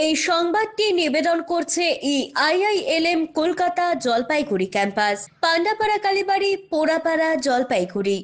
এই সংবাদটি নিবেদন করছে আইআইএলএম কলকাতা জলপাইগুড়ি ক্যাম্পাস, পান্ডাপাড়া কালীবাড়ি, পোড়াপাড়া, জলপাইগুড়ি।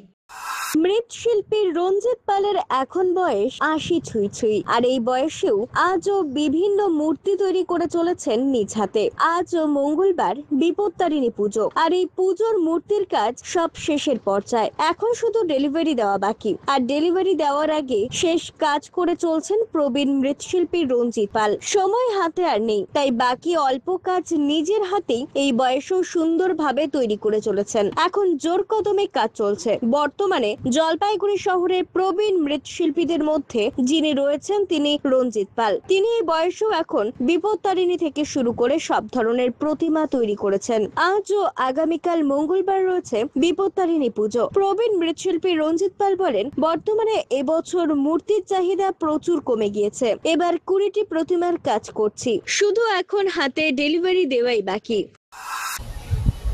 মৃৎশিল্পী রঞ্জিত পালের এখন বয়স ৮০ ছুঁই ছুঁই, আর এই বয়সেও আজও বিভিন্ন মূর্তি তৈরি করে চলেছেন নিজ হাতে। আজও মঙ্গলবার বিপত্তারিণী পুজো, আর এই পুজোর মূর্তির কাজ সব শেষের পর্যায়ে। এখন শুধু ডেলিভারি দেওয়া বাকি, আর ডেলিভারি দেওয়ার আগে শেষ কাজ করে চলছেন প্রবীণ মৃৎশিল্পী রঞ্জিত পাল। সময় হাতে আর নেই, তাই বাকি অল্প কাজ নিজের হাতেই এই বয়সেও সুন্দরভাবে তৈরি করে চলেছেন। এখন জোর কদমে কাজ চলছে। বর্তমানে জলপাইগুড়ি শহরের প্রবীণ মৃৎশিল্পীদের মধ্যে যিনি রয়েছেন তিনি রঞ্জিত পাল। তিনি এই বয়সেও এখন বিপত্তারিণী থেকে শুরু করে সব ধরনের প্রতিমা তৈরি করেছেন। আজ ও আগামীকাল মঙ্গলবার রয়েছে বিপত্তারিণী পুজো। প্রবীণ মৃৎশিল্পী রঞ্জিত পাল বলেন, বর্তমানে এবছর মূর্তির চাহিদা প্রচুর কমে গিয়েছে। এবার ২০টি প্রতিমার কাজ করছি, শুধু এখন হাতে ডেলিভারি দেওয়াই বাকি।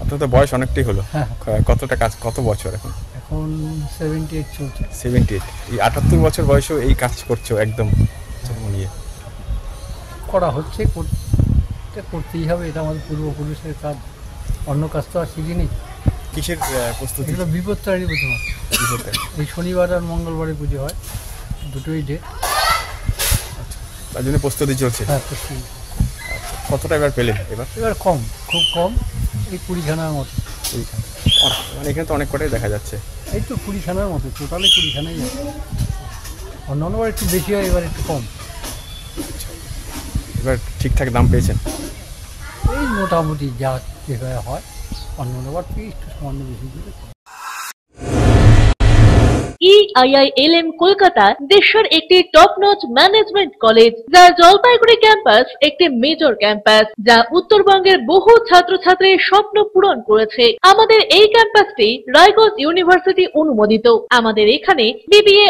আপনার তো বয়স অনেকটাই হলো। কতটা কাজ, কত বছর এখন? এখন 78 চলছে। 78। এই 78 বছর বয়সেও এই কাজ করছো একদম নিয়ে? করা হচ্ছে, করতেই হবে, এটা আমাদের পূর্বপুরুষের কাজ, অন্য কাজ তো আর শিখিনি। কিসের প্রস্তুতি? এগুলো বিপত্তারিণী প্রতিমা। এই শনিবার আর মঙ্গলবারে পুজো হয়, দুটোই ডেট। তার জন্য প্রস্তুতি চলছে? হ্যাঁ, প্রস্তুতি। কতটা এবার পেলেন? এবার কম, খুব কম, এই 20খানার মতো। 20খানা? মানে এখানে তো অনেক কটাই দেখা যাচ্ছে। এই তো 20খানার মতো, টোটালি 20খানাই আছে। অন্যান্যবার একটু বেশি হয়, এবার একটু কম। এবার ঠিকঠাক দাম পেয়েছেন? এই মোটামুটি যা যেভাবে হয়, অন্যান্যবার থেকে একটু সামান্য বেশি দিলে। আইআইএলএম কলকাতা দেশের একটি টপ নচ ম্যানেজমেন্ট কলেজ, যা জলপাইগুড়ি ক্যাম্পাস একটি মেজর ক্যাম্পাস, যা উত্তরবঙ্গের বহু ছাত্রছাত্রীর স্বপ্ন পূরণ করেছে। আমাদের এই ক্যাম্পাসটি রায়গঞ্জ ইউনিভার্সিটি অনুমোদিত। আমাদের এখানে BBA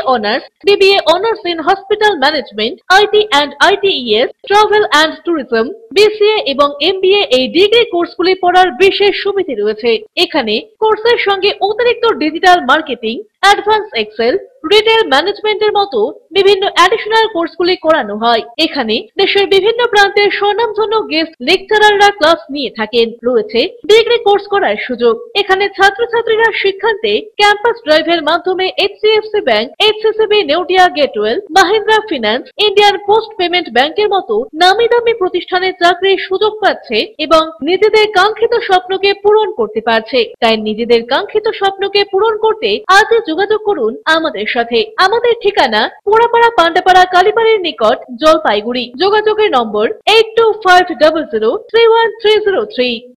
honours in hospital management, IT and ITES, travel and tourism, BCA এবং এমবিএ এই ডিগ্রি কোর্সগুলি পড়ার বিশেষ সুবিধা রয়েছে। এখানে কোর্সের সঙ্গে অতিরিক্ত digital marketing, advance excel, retail ম্যানেজমেন্টের মতো বিভিন্ন অ্যাডিশনাল কোর্সগুলি করানো হয়। এখানে দেশের বিভিন্ন প্রান্তের স্বনামধন্য গেস্ট লেকচারাররা ক্লাস নিয়ে থাকেন। রয়েছে ডিগ্রি কোর্স করার সুযোগ। এখানে ছাত্রছাত্রীরা শিক্ষান্তে ক্যাম্পাস ড্রাইভের মাধ্যমে HDFC bank, এইচসিসিবি Neotia Getwell, Mahindra finance, Indian post payment ব্যাংকের মতো নামি দামি প্রতিষ্ঠানে চাকরির সুযোগ পাচ্ছে এবং নিজেদের কাঙ্ক্ষিত স্বপ্নকে পূরণ করতে পারছে। তাই নিজেদের কাঙ্ক্ষিত স্বপ্নকে পূরণ করতে আজই যোগাযোগ করুন আমাদের সাথে। আমাদের ঠিকানা পোড়াপাড়া, পান্ডাপাড়া, কালীবাড়ির নিকট, জলপাইগুড়ি। যোগাযোগের নম্বর 8250031303।